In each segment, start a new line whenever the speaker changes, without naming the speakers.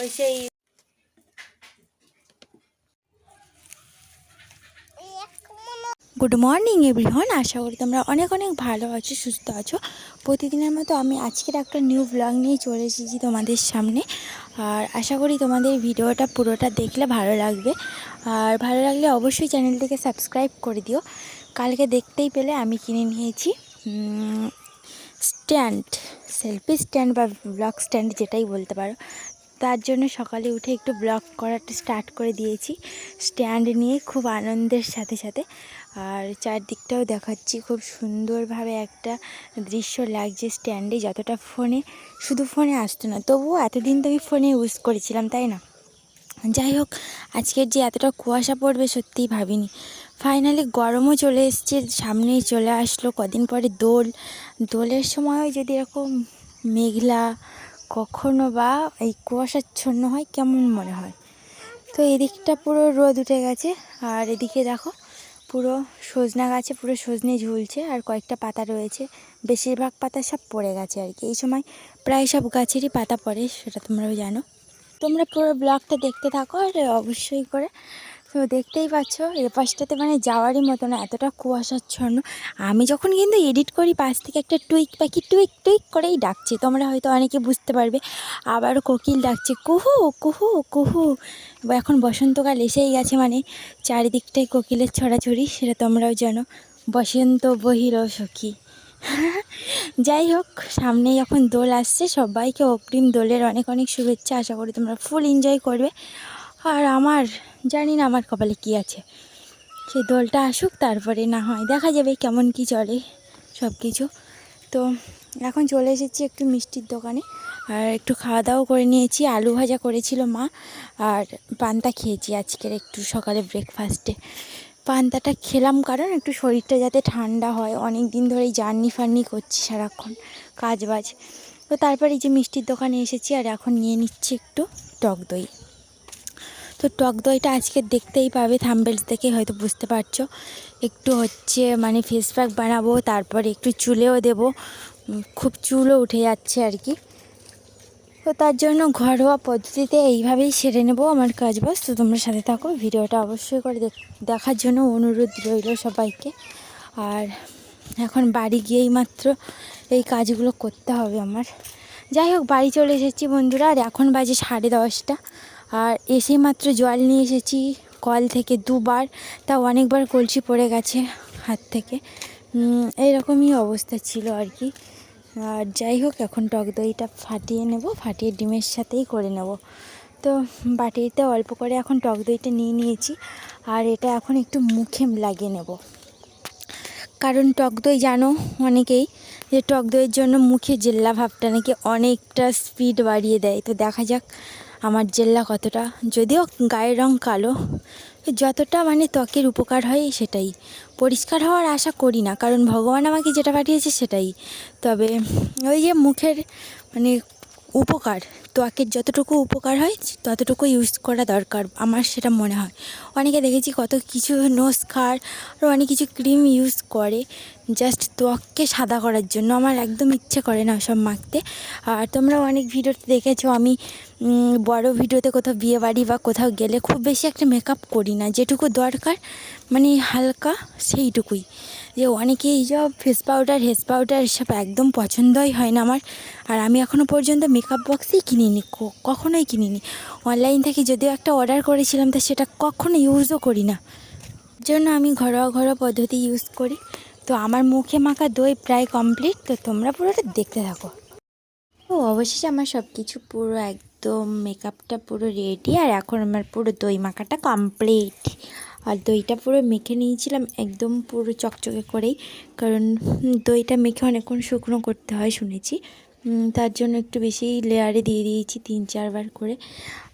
ওই সেই good morning everyone, আশা করি তোমরা অনেক অনেক ভালো আছো, সুস্থ আছো। প্রতিদিনের মতো আমি আজকের একটা নিউ ব্লগ নিয়ে চলে এসেছি তোমাদের সামনে। আর আশা করি তোমাদের ভিডিওটা পুরোটা দেখলে ভালো লাগবে। আর ভালো লাগলে অবশ্যই চ্যানেলটিকে সাবস্ক্রাইব করে দিও। কালকে দেখতেই পেলে আমি কিনে নিয়েছি স্ট্যান্ড, সেলফি স্ট্যান্ড বা ব্লগ স্ট্যান্ড যেটাই বলতে পারো। তার জন্য সকালে উঠে একটু ব্লগ করাটা স্টার্ট করে দিয়েছি স্ট্যান্ড নিয়ে, খুব আনন্দের সাথে সাথে। আর চারদিকটাও দেখাচ্ছি, খুব সুন্দরভাবে একটা দৃশ্য লাগছে স্ট্যান্ডে। যতটা শুধু ফোনে আসতো না, তবুও এতদিন তো আমি ফোনে ইউজ করেছিলাম, তাই না? যাই হোক, আজকের যে এতটা কুয়াশা পড়বে সত্যিই ভাবিনি। ফাইনালি গরমও চলে এসছে, সামনেই চলে আসলো কদিন পরে দোলের সময়ও যদি এরকম মেঘলা কখনো বা এই কুয়াশাচ্ছন্ন হয় কেমন মনে হয়। তো এদিকটা পুরো রোদ উঠে গেছে, আর এদিকে দেখো পুরো সজনা গাছে পুরো সজনে ঝুলছে, আর কয়েকটা পাতা রয়েছে। বেশিরভাগ পাতা সব পড়ে গেছে আর কি। এই সময় প্রায় সব গাছেরই পাতা পড়ে, সেটা তোমরাও জানো। তোমরা পুরো ব্লগটা দেখতে থাকো, আর অবশ্যই করে তো দেখতেই পাচ্ছ এ পাশটাতে মানে যাওয়ারই মতো না, এতটা কুয়াশাচ্ছন্ন। আমি যখন কিন্তু এডিট করি, পাশ থেকে একটা টুইক পাখি টুইক টুইক করেই ডাকছে, তোমরা হয়তো অনেকে বুঝতে পারবে। আবার কোকিল ডাকছে কুহু কুহু কুহু। এখন বসন্তকাল এসেই গেছে, মানে চারিদিকটাই কোকিলের ছড়াছড়ি, সেটা তোমরাও জানো। বসন্ত বহিল সখী। যাই হোক, সামনেই এখন দোল আসছে, সবাইকে অগ্রিম দোলের অনেক অনেক শুভেচ্ছা। আশা করি তোমরা ফুল এনজয় করবে। আর আমার জানি না আমার কপালে কী আছে, সেই দোলটা আসুক, তারপরে না হয় দেখা যাবে কেমন কি চলে সব কিছু। তো এখন চলে এসেছি একটু মিষ্টির দোকানে, আর একটু খাওয়া দাওয়া করে নিয়েছি। আলু ভাজা করেছিল মা, আর পান্তা খেয়েছি আজকের একটু সকালে ব্রেকফাস্টে। পান্তাটা খেলাম কারণ একটু শরীরটা যাতে ঠান্ডা হয়, অনেক দিন ধরেই জার্নি করছি সারাক্ষণ কাজবাজ। তো তারপরে এই যে মিষ্টির দোকানে এসেছি, আর এখন নিয়ে নিচ্ছি একটু টক দই। তো টক দইটা আজকে দেখতেই পাবে, থাম্বনেইল থেকে হয়তো বুঝতে পারছো। একটু হচ্ছে মানে ফেস প্যাক বানাবো, তারপরে একটু চুলেও দেব, খুব চুলও উঠে যাচ্ছে আর কি। তো তার জন্য ঘরোয়া পদ্ধতিতে এইভাবেই সেরে নেব আমার কাজবাজ। তো তোমরা সাথে থাকো, ভিডিওটা অবশ্যই করে দেখার জন্য অনুরোধ রইল সবাইকে। আর এখন বাড়ি গিয়েই মাত্র এই কাজগুলো করতে হবে আমার। যাই হোক, বাড়ি চলে এসেছি বন্ধুরা, আর এখন বাজে 10:30। আর এসেই মাত্র জল নিয়ে এসেছি কল থেকে 2বার, তাও অনেকবার কলসি পড়ে গেছে হাত থেকে। এইরকমই অবস্থা ছিল আর কি। আর যাই হোক, এখন টক দইটা ফাটিয়ে নেব, ফাটিয়ে ডিমের সাথেই করে নেব। তো বাটিতে অল্প করে এখন টক দইটা নিয়ে নিয়েছি, আর এটা এখন একটু মুখে লাগিয়ে নেব। কারণ টক দই জানো অনেকেই যে টক দইয়ের জন্য মুখে জেল্লা ভাবটা নাকি অনেকটা স্পিড বাড়িয়ে দেয়। তো দেখা যাক আমার জেল্লা কতটা, যদিও গায়ের রং কালো, যতটা মানে ত্বকের উপকার হয় সেটাই। পরিষ্কার হওয়ার আশা করি না, কারণ ভগবান আমাকে যেটা পাঠিয়েছে সেটাই। তবে ওই যে মুখের মানে উপকার, ত্বকের যতটুকু উপকার হয় ততটুকু ইউজ করা দরকার, আমার সেটা মনে হয়। অনেকে দেখেছি কত কিছু নোস্কার আর অনেক কিছু ক্রিম ইউজ করে জাস্ট ত্বককে সাদা করার জন্য। আমার একদম ইচ্ছে করে না সব মাখতে। আর তোমরা অনেক ভিডিওতে দেখেছো আমি বড় ভিডিওতে কোথাও বিয়েবাড়ি বা কোথাও গেলে খুব বেশি একটা মেকআপ করি না, যেটুকু দরকার মানে হালকা সেইটুকুই। যে অনেকে এই সব ফেস পাউডার হেয়ার পাউডার এসব একদম পছন্দই হয় না আমার। আর আমি এখনও পর্যন্ত মেকআপ বক্সেই কিনিনি, কখনোই কিনিনি। অনলাইন থেকে যদিও একটা অর্ডার করেছিলাম, তা সেটা কখনো ইউজও করি না, জন্য আমি ঘরোয়া পদ্ধতি ইউজ করি। তো আমার মুখে মাখা দই প্রায় কমপ্লিট, তো তোমরা পুরোটা দেখতে থাকো। তো অবশেষে আমার সব কিছু পুরো একদম মেকআপটা পুরো রেডি, আর এখন আমার পুরো দই মাখাটা কমপ্লিট। আর দইটা পুরো মেখে নিয়েছিলাম একদম পুরো চকচকে করেই, কারণ দইটা মেখে অনেকক্ষণ শুকনো করতে হয় শুনেছি। তার জন্য একটু বেশি লেয়ারে দিয়ে দিয়েছি 3-4 বার করে।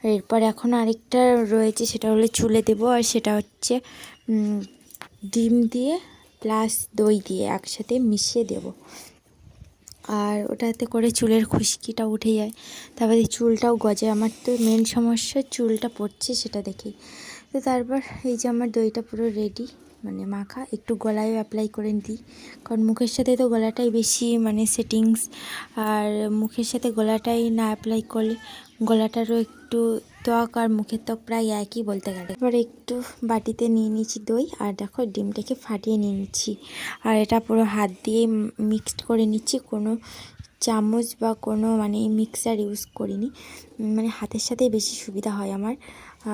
আর এরপর এখন আরেকটা রয়েছে, সেটা হলো চুলে দেবো, আর সেটা হচ্ছে ডিম দিয়ে প্লাস দই দিয়ে একসাথে মিশিয়ে দেব। আর ওটাতে করে চুলের খুশকিটা উঠে যায়, তারপরে চুলটাও গজায়। আমার তো মেন সমস্যা চুলটা পড়ছে সেটা দেখেই। তো তো তারপর এই যে আমার দইটা পুরো রেডি, মানে মাখা। একটু গলায়ও অ্যাপ্লাই করে দিই, কারণ মুখের সাথে তো গলাটাই বেশি মানে সেটিংস, আর মুখের সাথে গলাটাই না অ্যাপ্লাই করলে গলাটারও একটু ত্বক আর মুখের ত্বক প্রায় একই বলতে গেলে। এবার একটু বাটিতে নিয়ে নিচ্ছি দই, আর দেখো ডিমটাকে ফাটিয়ে নিয়ে নিচ্ছি, আর এটা পুরো হাত দিয়ে মিক্সড করে নিচ্ছি। কোনো চামচ বা কোনো মানে মিক্সার ইউজ করিনি, মানে হাতের সাথেই বেশি সুবিধা হয় আমার।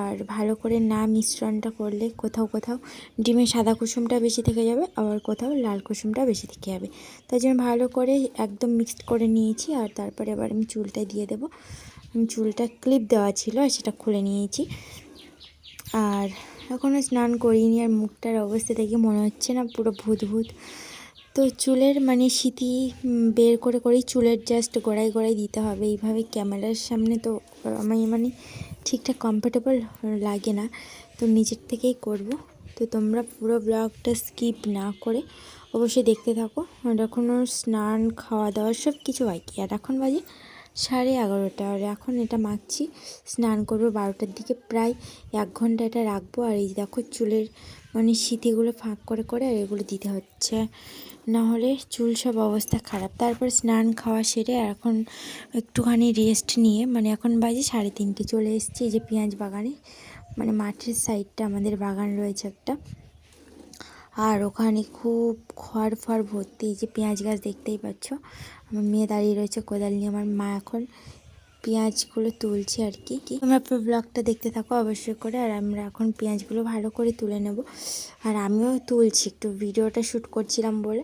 আর ভালো করে না মিশ্রণটা করলে কোথাও কোথাও ডিমের সাদা কুসুমটা বেশি থেকে যাবে, আবার কোথাও লাল কুসুমটা বেশি থেকে যাবে। তাই জন্য ভালো করে একদম মিক্সড করে নিয়েছি। আর তারপরে এবার আমি চুলটা দিয়ে দেবো। চুলটা ক্লিপ দেওয়া ছিল আর সেটা খুলে নিয়েছি। আর এখনও স্নান করিনি, আর মুখটার অবস্থা দেখে মনে হচ্ছে না পুরো ভূত ভূত। তো চুলের মানে সিঁথি বের করে করেই চুলের জাস্ট গোড়ায় গোড়ায় দিতে হবে। এইভাবে ক্যামেরার সামনে তো আমি মানে ঠিকঠাক কমফোর্টেবল লাগে না, তো নিজের থেকেই করব। তো তোমরা পুরো ব্লগটা স্কিপ না করে অবশ্যই দেখতে থাকো। আর এখনও স্নান খাওয়া দাওয়া সব কিছু বাকি। আর এখন বাজে 11:30, আর এখন এটা মাখছি। স্নান করবো 12টার দিকে, প্রায় 1 ঘন্টা এটা রাখবো। আর এই দেখো চুলের মানে সিঁথিগুলো ফাঁক করে করে আর এগুলো দিতে হচ্ছে, না হলে চুল সব অবস্থা খারাপ। তারপর স্নান খাওয়া সেরে এখন একটুখানি রেস্ট নিয়ে, মানে এখন বাজে 3:30, চলে এসেছি এই যে পেঁয়াজ বাগানে। মানে মাঠের সাইডটা আমাদের বাগান রয়েছে একটা, আর ওখানে খুব খড় ফড় ভর্তি। এই যে পেঁয়াজ গাছ দেখতেই পাচ্ছ, আমার মেয়ে দাঁড়িয়ে রয়েছে কোদাল নিয়ে, আমার মা এখন পেঁয়াজগুলো তুলছে আর কি। তোমরা পুরো ব্লগটা দেখতে থাকো অবশ্যই করে। আর আমরা এখন পেঁয়াজগুলো ভালো করে তুলে নেব, আর আমিও তুলছি, একটু ভিডিওটা শ্যুট করছিলাম বলে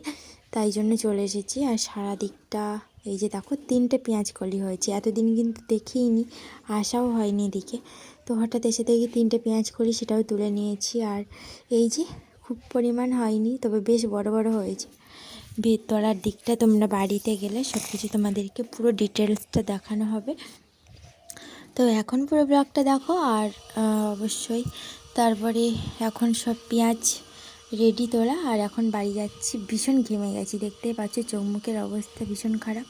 তাই জন্য চলে এসেছি। আর সারা দিকটা এই যে দেখো 3টে পেঁয়াজ কলি হয়েছে, এতদিন কিন্তু দেখিইনি, আসাও হয়নি এদিকে। তো হঠাৎ এসে দেখি 3টে পেঁয়াজ কলি, সেটাও তুলে নিয়েছি। আর এই যে খুব পরিমাণ হয়নি, তবে বেশ বড় বড় হয়েছে। ভেতরার দিকটা তোমরা বাড়িতে গেলে সব কিছু তোমাদেরকে পুরো ডিটেলসটা দেখানো হবে। তো এখন পুরো ব্লগটা দেখো। আর অবশ্যই তারপরে এখন সব পেঁয়াজ রেডি তোলা, আর এখন বাড়ি যাচ্ছি। ভীষণ ঘেমে গেছি, দেখতেই পাচ্ছ চোখ মুখের অবস্থা ভীষণ খারাপ।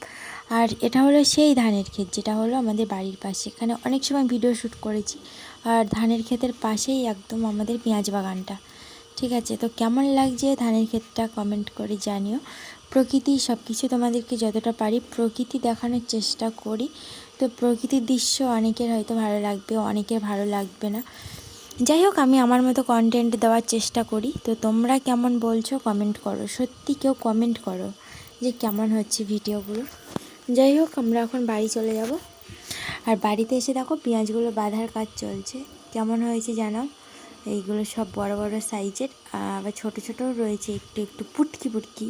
আর এটা হলো সেই ধানের ক্ষেত যেটা হলো আমাদের বাড়ির পাশে, এখানে অনেক সময় ভিডিও শ্যুট করেছি। আর ধানের ক্ষেতের পাশেই একদম আমাদের পেঁয়াজ বাগানটা। ঠিক আছে, তো কেমন লাগছে ধানের ক্ষেতটা কমেন্ট করে জানিও। প্রকৃতি সব কিছু তোমাদেরকে যতটা পারি প্রকৃতি দেখানোর চেষ্টা করি। তো প্রকৃতির দৃশ্য অনেকের হয়তো ভালো লাগবে, অনেকের ভালো লাগবে না। যাই হোক, আমি আমার মতো কন্টেন্ট দেওয়ার চেষ্টা করি। তো তোমরা কেমন বলছো কমেন্ট করো, সত্যি কেউ কমেন্ট করো যে কেমন হচ্ছে ভিডিওগুলো। যাই হোক, আমরা এখন বাড়ি চলে যাব। আর বাড়িতে এসে দেখো পেঁয়াজগুলো বাঁধার কাজ চলছে। কেমন হয়েছে জানাও। এইগুলো সব বড় বড় সাইজের, আবার ছোট ছোটও রয়েছে, একটু একটু পুটকি পুটকি,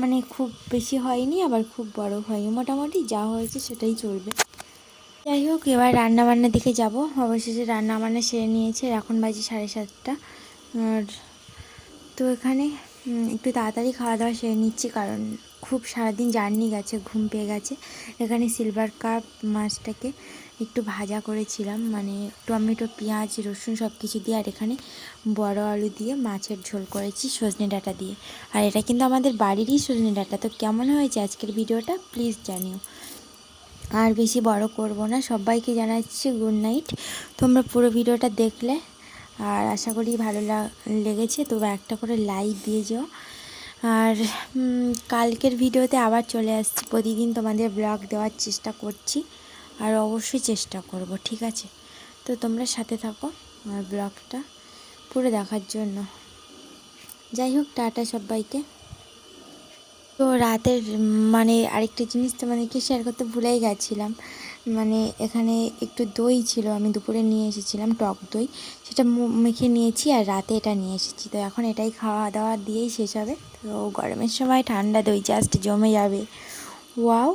মানে খুব বেশি হয়নি আবার খুব বড় হয়নি, মোটামুটি যা হয়েছে সেটাই চলবে। যাই হোক, এবার রান্নাবান্নার দিকে যাব। অবশেষে রান্নাবান্না সেরে নিয়েছে, এখন বাজে 7:30। আর তো এখানে একটু তাড়াতাড়ি খাওয়া দাওয়া সেরে নিচ্ছি, কারণ খুব সারাদিন জার্নি গেছে, ঘুম পেয়ে গেছে। এখানে সিলভার কাপ মাছটাকে একটু ভাজা করেছিলাম, মানে টমেটো পেঁয়াজ রসুন সব কিছু দিয়ে। আর এখানে বড় আলু দিয়ে মাছের ঝোল করেছি সজনে ডাঁটা দিয়ে। আর এটা কিন্তু আমাদের বাড়িরই সজনে ডাঁটা। তো কেমন হয়েছে আজকের ভিডিওটা প্লিজ জানিও। আর বেশি বড় করব না, সবাইকে জানাচ্ছি গুড নাইট। তোমরা পুরো ভিডিওটা দেখলে আর আশা করি ভালো লেগেছে, তবে একটা করে লাইক দিয়ে যেও। আর কালকের ভিডিওতে আবার চলে আসছি, প্রতিদিন তোমাদের ব্লগ দেওয়ার চেষ্টা করছি, আর অবশ্যই চেষ্টা করব, ঠিক আছে? তো তোমরা সাথে থাকো আমার ব্লগটা পুরো দেখার জন্য। যাই হোক, টাটা সবাইকে। তো রাতের মানে আরেকটা জিনিস তোমাদেরকে শেয়ার করতে ভুলেই গেছিলাম, মানে এখানে একটু দই ছিল, আমি দুপুরে নিয়ে এসেছিলাম টক দই, সেটা মেখে নিয়েছি আর রাতে এটা নিয়ে এসেছি। তো এখন এটাই খাওয়া দাওয়া দিয়েই শেষ হবে। তো গরমের সময় ঠান্ডা দই জাস্ট জমে যাবে। ওয়াও।